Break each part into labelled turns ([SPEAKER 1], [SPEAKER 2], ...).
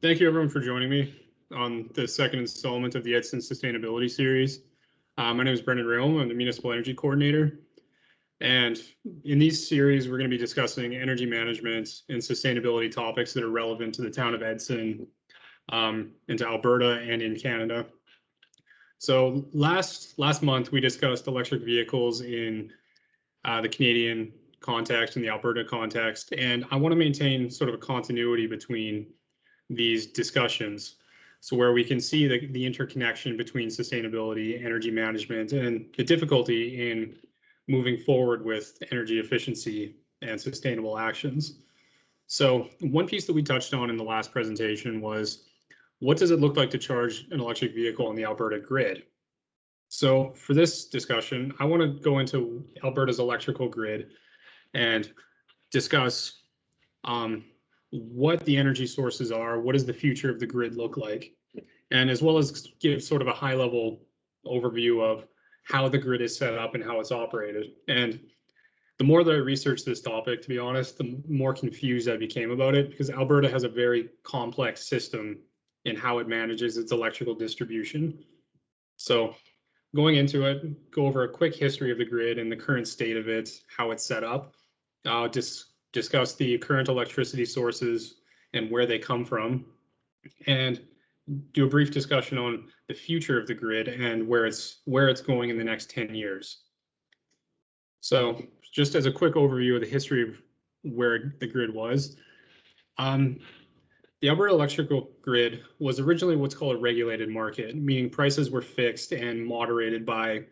[SPEAKER 1] Thank you everyone for joining me on the second installment of the Edson Sustainability Series. My name is Brendan Realm. I'm the Municipal Energy Coordinator. And in these series, we're going to be discussing energy management and sustainability topics that are relevant to the town of Edson, into Alberta and in Canada. So last month, we discussed electric vehicles in the Canadian context and the Alberta context. And I want to maintain sort of a continuity between these discussions. So where we can see the interconnection between sustainability, energy management, and the difficulty in moving forward with energy efficiency and sustainable actions. So one piece that we touched on in the last presentation was, what does it look like to charge an electric vehicle on the Alberta grid? So for this discussion, I want to go into Alberta's electrical grid and discuss what the energy sources are, what does the future of the grid look like, and as well as give sort of a high-level overview of how the grid is set up and how it's operated. And the more that I researched this topic, to be honest, the more confused I became about it, because Alberta has a very complex system in how it manages its electrical distribution. So going into it, go over a quick history of the grid and the current state of it, how it's set up, discuss the current electricity sources and where they come from, and do a brief discussion on the future of the grid and where it's going in the next 10 years. So just as a quick overview of the history of where the grid was, the Alberta electrical grid was originally what's called a regulated market, meaning prices were fixed and moderated by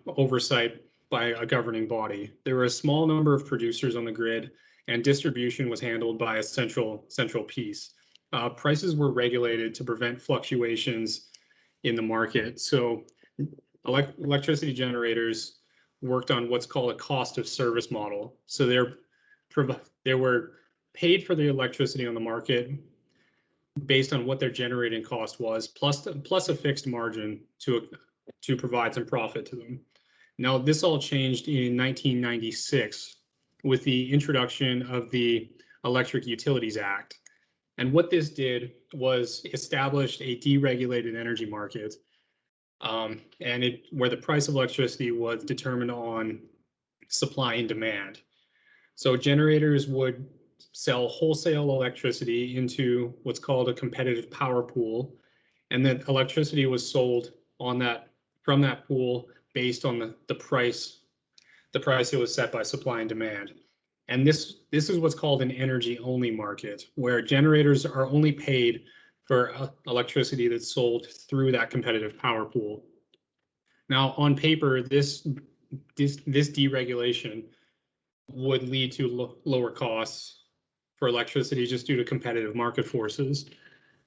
[SPEAKER 1] oversight by a governing body. There were a small number of producers on the grid, and distribution was handled by a central piece. Prices were regulated to prevent fluctuations in the market. So electricity generators worked on what's called a cost of service model. So they were paid for the electricity on the market based on what their generating cost was, plus a fixed margin to provide some profit to them. Now, this all changed in 1996 with the introduction of the Electric Utilities Act. And what this did was established a deregulated energy market, where the price of electricity was determined on supply and demand. So generators would sell wholesale electricity into what's called a competitive power pool, and then electricity was sold from that pool based on the price that was set by supply and demand. And this is what's called an energy only market, where generators are only paid for electricity that's sold through that competitive power pool. Now, on paper, this deregulation would lead to lower costs for electricity just due to competitive market forces.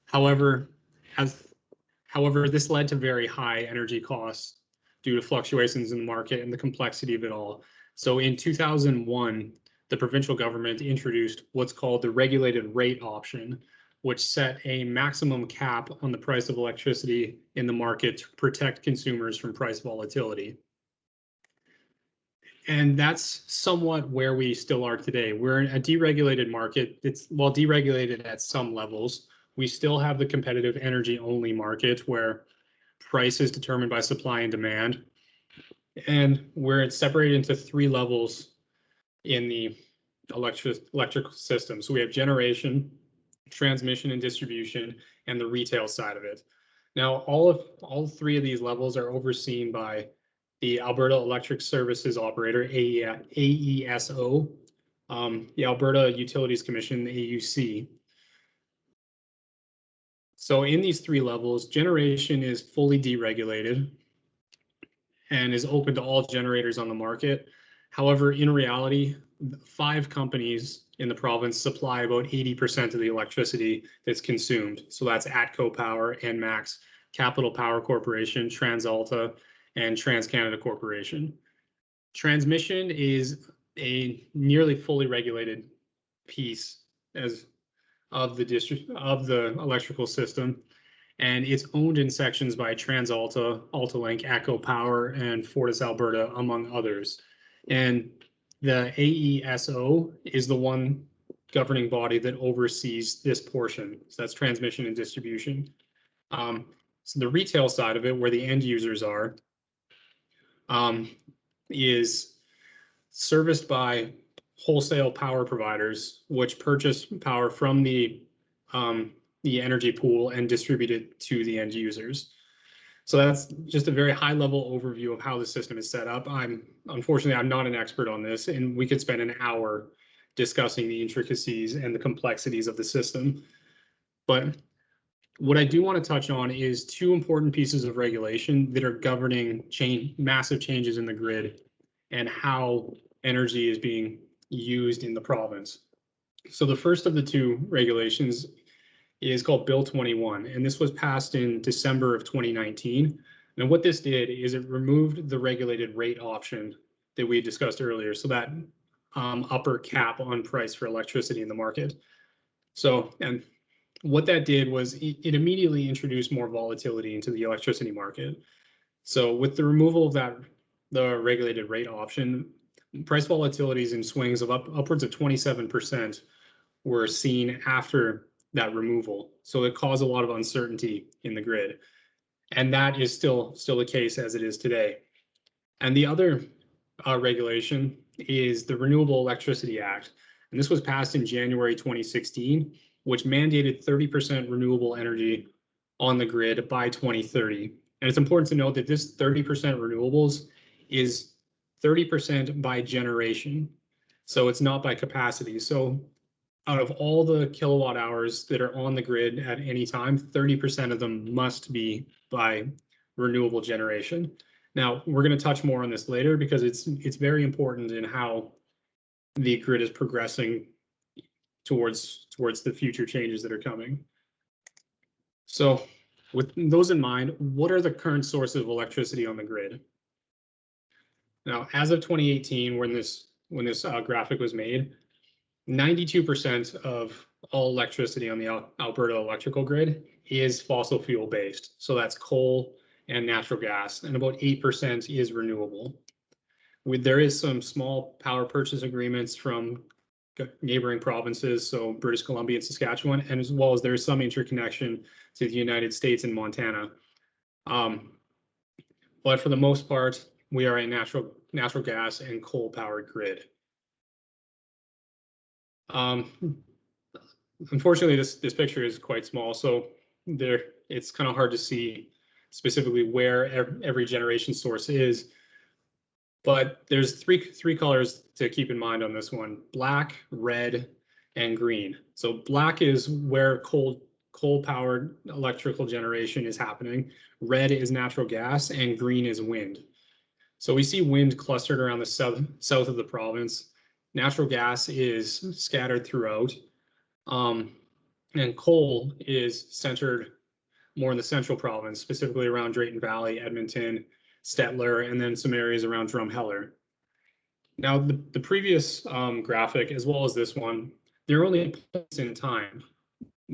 [SPEAKER 1] However, this led to very high energy costs due to fluctuations in the market and the complexity of it all. So in 2001, the provincial government introduced what's called the regulated rate option, which set a maximum cap on the price of electricity in the market to protect consumers from price volatility. And that's somewhat where we still are today. We're in a deregulated market. While deregulated at some levels, we still have the competitive energy only market where price is determined by supply and demand. And we're separated into three levels in the electrical system. So we have generation, transmission and distribution, and the retail side of it. Now, all three of these levels are overseen by the Alberta Electric Services Operator, AESO, the Alberta Utilities Commission, AUC. So in these three levels, generation is fully deregulated and is open to all generators on the market. However, in reality, 5 companies in the province supply about 80% of the electricity that's consumed. So that's ATCO Power, ENMAX, Capital Power Corporation, TransAlta, and TransCanada Corporation. Transmission is a nearly fully regulated piece of the electrical system, and it's owned in sections by TransAlta, AltaLink, ATCO Power, and FortisAlberta, among others. And the AESO is the one governing body that oversees this portion. So that's transmission and distribution. So the retail side of it, where the end users are, is serviced by wholesale power providers, which purchase power from the energy pool and distribute it to the end users. So that's just a very high level overview of how the system is set up. Unfortunately, I'm not an expert on this, and we could spend an hour discussing the intricacies and the complexities of the system. But what I do want to touch on is two important pieces of regulation that are governing massive changes in the grid and how energy is being used in the province. So the first of the two regulations is called Bill 21, and this was passed in December of 2019. And what this did is it removed the regulated rate option that we discussed earlier, so that upper cap on price for electricity in the market. So, and what that did was it immediately introduced more volatility into the electricity market. So with the removal of the regulated rate option, price volatilities and swings of upwards of 27% were seen after that removal. So it caused a lot of uncertainty in the grid. And that is still the case as it is today. And the other regulation is the Renewable Electricity Act. And this was passed in January 2016, which mandated 30% renewable energy on the grid by 2030. And it's important to note that this 30% renewables is 30% by generation. So it's not by capacity. So out of all the kilowatt hours that are on the grid at any time, 30% of them must be by renewable generation. Now, we're going to touch more on this later because it's very important in how the grid is progressing towards the future changes that are coming. So with those in mind, what are the current sources of electricity on the grid? Now, as of 2018, when this graphic was made, 92% of all electricity on the Alberta electrical grid is fossil fuel based. So that's coal and natural gas, and about 8% is renewable. There is some small power purchase agreements from neighboring provinces, so British Columbia and Saskatchewan, and as well as there's some interconnection to the United States and Montana. But for the most part, we are a natural gas and coal powered grid. Unfortunately, this picture is quite small, so it's kind of hard to see specifically where every generation source is. But there's three colors to keep in mind on this one: black, red, and green. So black is where coal-powered electrical generation is happening. Red is natural gas, and green is wind. So we see wind clustered around the south of the province. Natural gas is scattered throughout, and coal is centered more in the central province, specifically around Drayton Valley, Edmonton, Stettler, and then some areas around Drumheller. Now, the previous graphic, as well as this one, they're only points in time,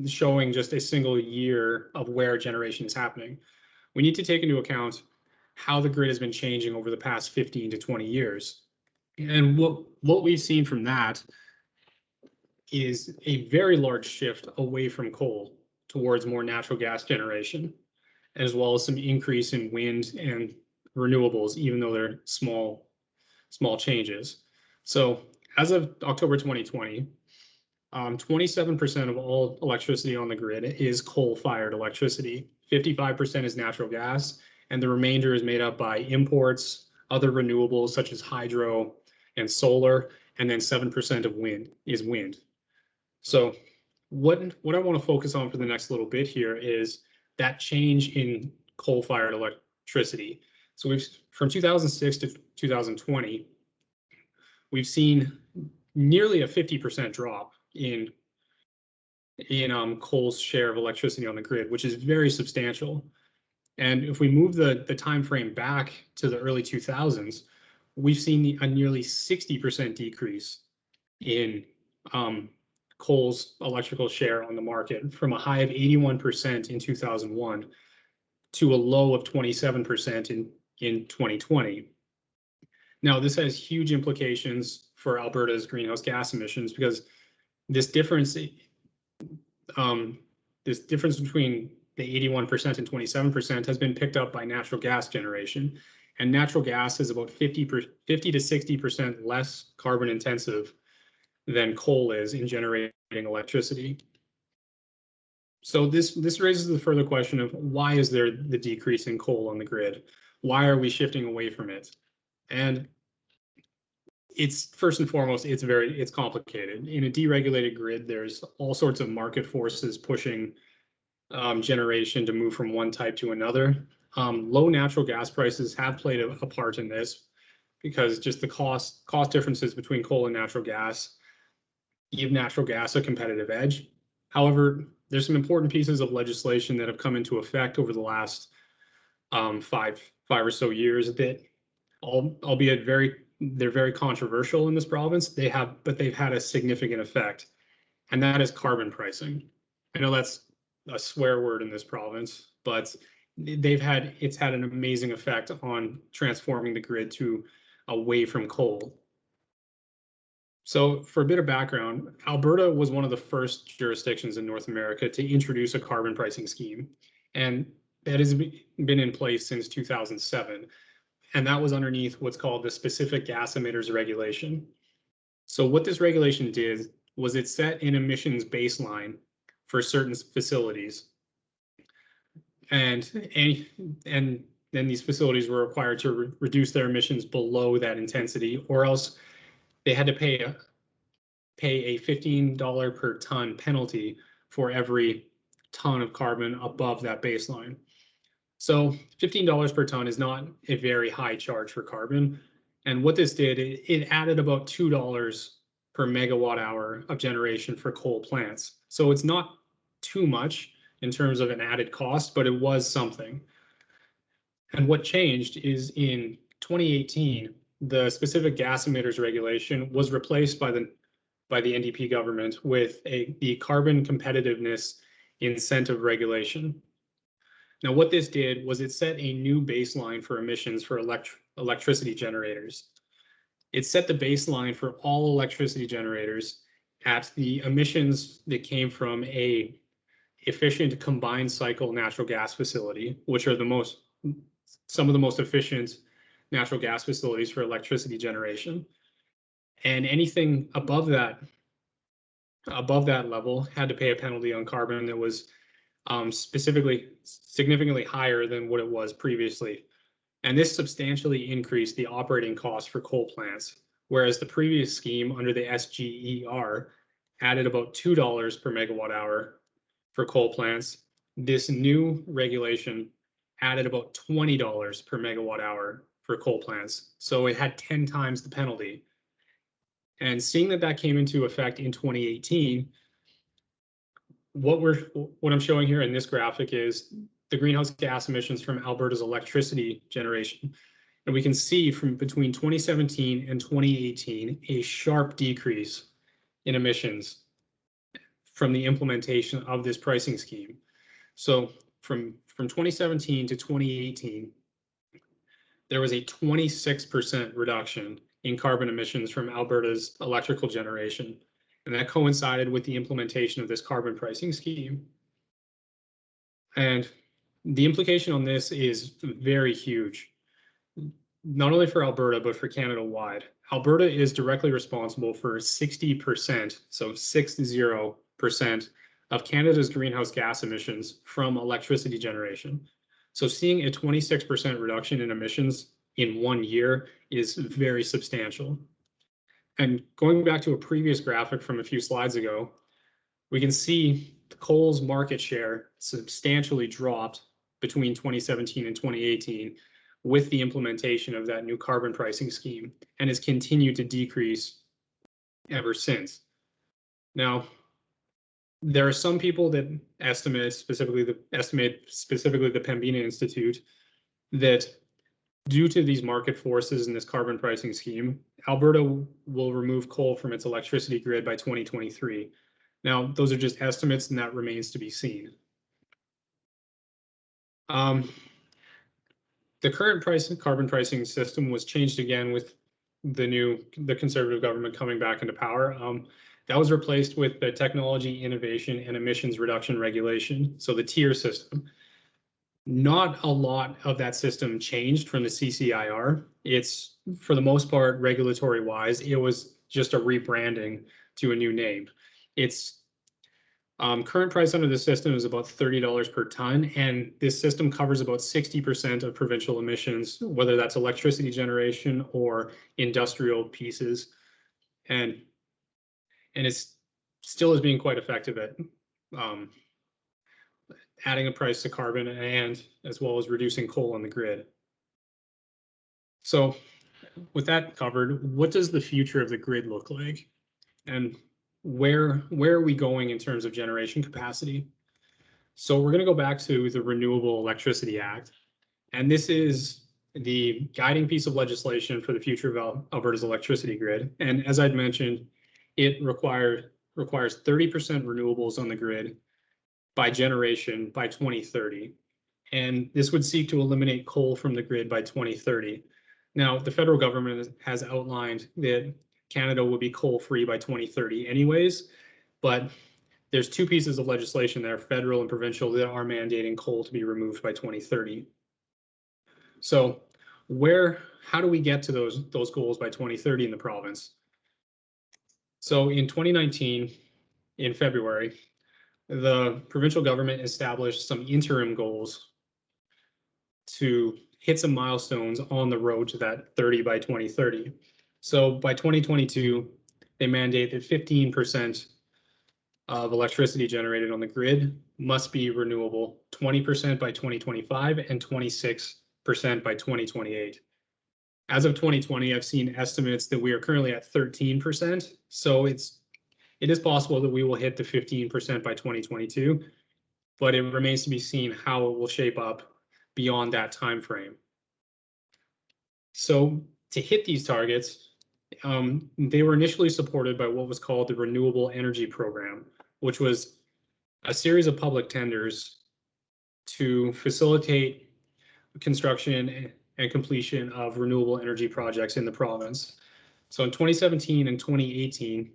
[SPEAKER 1] showing just a single year of where generation is happening. We need to take into account how the grid has been changing over the past 15 to 20 years. And what we've seen from that is a very large shift away from coal towards more natural gas generation, as well as some increase in wind and renewables, even though they're small changes. So as of October 2020, 27% of all electricity on the grid is coal-fired electricity. 55% is natural gas, and the remainder is made up by imports, other renewables such as hydro and solar, and then 7% of wind is wind. So what I want to focus on for the next little bit here is that change in coal-fired electricity. So from 2006 to 2020, we've seen nearly a 50% drop in coal's share of electricity on the grid, which is very substantial. And if we move the time frame back to the early 2000s, we've seen a nearly 60% decrease in coal's electrical share on the market, from a high of 81% in 2001 to a low of 27% in 2020. Now, this has huge implications for Alberta's greenhouse gas emissions, because this difference, this difference between the 81% and 27% has been picked up by natural gas generation. And natural gas is about 50 to 60% less carbon intensive than coal is in generating electricity. So this raises the further question of why is there the decrease in coal on the grid? Why are we shifting away from it? And it's first and foremost, it's complicated. In a deregulated grid, there's all sorts of market forces pushing generation to move from one type to another. Low natural gas prices have played a part in this because just the cost differences between coal and natural gas give natural gas a competitive edge. However, there's some important pieces of legislation that have come into effect over the last five or so years that, albeit they're very controversial in this province. But they've had a significant effect, and that is carbon pricing. I know that's a swear word in this province, but it's had an amazing effect on transforming the grid away from coal. So for a bit of background, Alberta was one of the first jurisdictions in North America to introduce a carbon pricing scheme, and that has been in place since 2007. And that was underneath what's called the Specific Gas Emitters Regulation. So what this regulation did was it set an emissions baseline for certain facilities. And then these facilities were required to reduce their emissions below that intensity, or else they had to pay a $15 per ton penalty for every ton of carbon above that baseline. So $15 per ton is not a very high charge for carbon. And what this did, it added about $2 per megawatt hour of generation for coal plants. So it's not too much in terms of an added cost, but it was something. And what changed is in 2018, the Specific Gas Emitters Regulation was replaced by the NDP government with the Carbon Competitiveness Incentive Regulation. Now, what this did was it set a new baseline for emissions for electricity generators. It set the baseline for all electricity generators at the emissions that came from a efficient combined cycle natural gas facility, which are some of the most efficient natural gas facilities for electricity generation. And anything above that level had to pay a penalty on carbon that was significantly higher than what it was previously. And this substantially increased the operating costs for coal plants, whereas the previous scheme under the SGER added about $2 per megawatt hour for coal plants. This new regulation added about $20 per megawatt hour for coal plants. So it had 10 times the penalty. And seeing that came into effect in 2018, what I'm showing here in this graphic is the greenhouse gas emissions from Alberta's electricity generation. And we can see from between 2017 and 2018, a sharp decrease in emissions from the implementation of this pricing scheme. So from 2017 to 2018, there was a 26% reduction in carbon emissions from Alberta's electrical generation. And that coincided with the implementation of this carbon pricing scheme. And the implication on this is very huge, not only for Alberta, but for Canada-wide. Alberta is directly responsible for 60%, so 60% of Canada's greenhouse gas emissions from electricity generation. So seeing a 26% reduction in emissions in 1 year is very substantial. And going back to a previous graphic from a few slides ago, we can see coal's market share substantially dropped between 2017 and 2018 with the implementation of that new carbon pricing scheme, and has continued to decrease ever since. Now, there are some people that estimate specifically the Pembina Institute that due to these market forces and this carbon pricing scheme, Alberta will remove coal from its electricity grid by 2023. Now, those are just estimates, and that remains to be seen. The current carbon pricing system was changed again with the Conservative government coming back into power. That was replaced with the Technology Innovation and Emissions Reduction Regulation, so the tier system. Not a lot of that system changed from the CCIR. It's, for the most part, regulatory wise, it was just a rebranding to a new name. Its current price under the system is about $30 per ton, and this system covers about 60% of provincial emissions, whether that's electricity generation or industrial pieces. And it's still is being quite effective at adding a price to carbon and as well as reducing coal on the grid. So with that covered, what does the future of the grid look like? And where are we going in terms of generation capacity? So we're going to go back to the Renewable Electricity Act. And this is the guiding piece of legislation for the future of Alberta's electricity grid. And as I'd mentioned, it requires 30% renewables on the grid by generation by 2030. And this would seek to eliminate coal from the grid by 2030. Now, the federal government has outlined that Canada will be coal-free by 2030 anyways, but there's two pieces of legislation there, federal and provincial, that are mandating coal to be removed by 2030. So how do we get to those goals by 2030 in the province? So in 2019, in February, the provincial government established some interim goals to hit some milestones on the road to that 30 by 2030. So by 2022, they mandate that 15% of electricity generated on the grid must be renewable, 20% by 2025 and 26% by 2028. As of 2020, I've seen estimates that we are currently at 13%. So it is possible that we will hit the 15% by 2022, but it remains to be seen how it will shape up beyond that time frame. So to hit these targets, they were initially supported by what was called the Renewable Energy Program, which was a series of public tenders to facilitate construction and completion of renewable energy projects in the province. So in 2017 and 2018,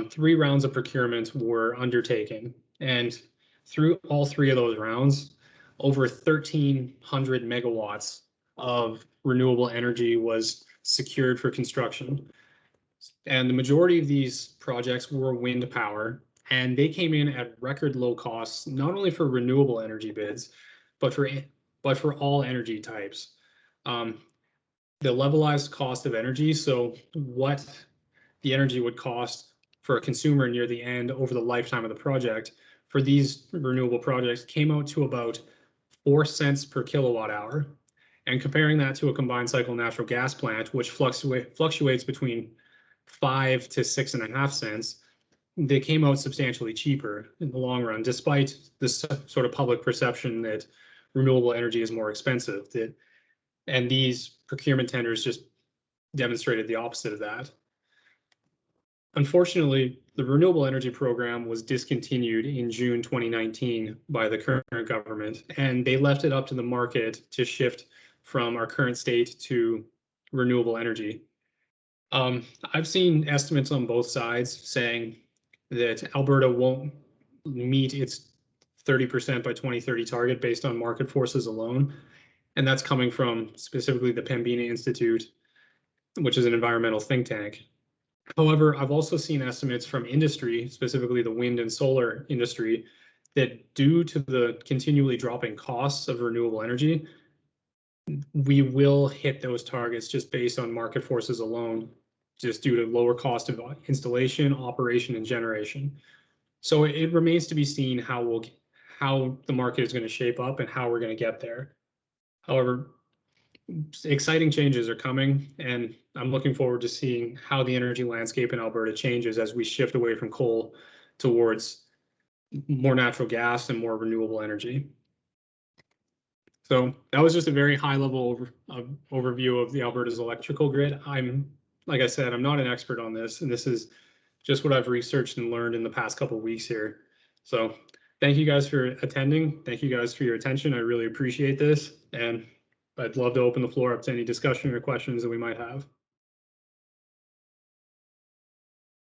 [SPEAKER 1] 3 rounds of procurement were undertaken, and through all 3 of those rounds, over 1,300 megawatts of renewable energy was secured for construction. And the majority of these projects were wind power, and they came in at record low costs, not only for renewable energy bids, but for all energy types. The levelized cost of energy, so what the energy would cost for a consumer near the end over the lifetime of the project for these renewable projects, came out to about 4 cents per kilowatt hour. And comparing that to a combined cycle natural gas plant, which fluctuates between 5 to 6.5 cents, they came out substantially cheaper in the long run, despite this sort of public perception that renewable energy is more expensive. And these procurement tenders just demonstrated the opposite of that. Unfortunately, the Renewable Energy Program was discontinued in June 2019 by the current government, and they left it up to the market to shift from our current state to renewable energy. I've seen estimates on both sides saying that Alberta won't meet its 30% by 2030 target based on market forces alone. And that's coming from specifically the Pembina Institute, which is an environmental think tank. However, I've also seen estimates from industry, specifically the wind and solar industry, that due to the continually dropping costs of renewable energy, we will hit those targets just based on market forces alone, just due to lower cost of installation, operation, and generation. So it remains to be seen how the market is going to shape up and how we're going to get there. However, exciting changes are coming, and I'm looking forward to seeing how the energy landscape in Alberta changes as we shift away from coal towards more natural gas and more renewable energy. So that was just a very high-level overview of the Alberta's electrical grid. Like I said, I'm not an expert on this, and this is just what I've researched and learned in the past couple of weeks here. So thank you guys for attending. Thank you guys for your attention. I really appreciate this, and I'd love to open the floor up to any discussion or questions that we might have.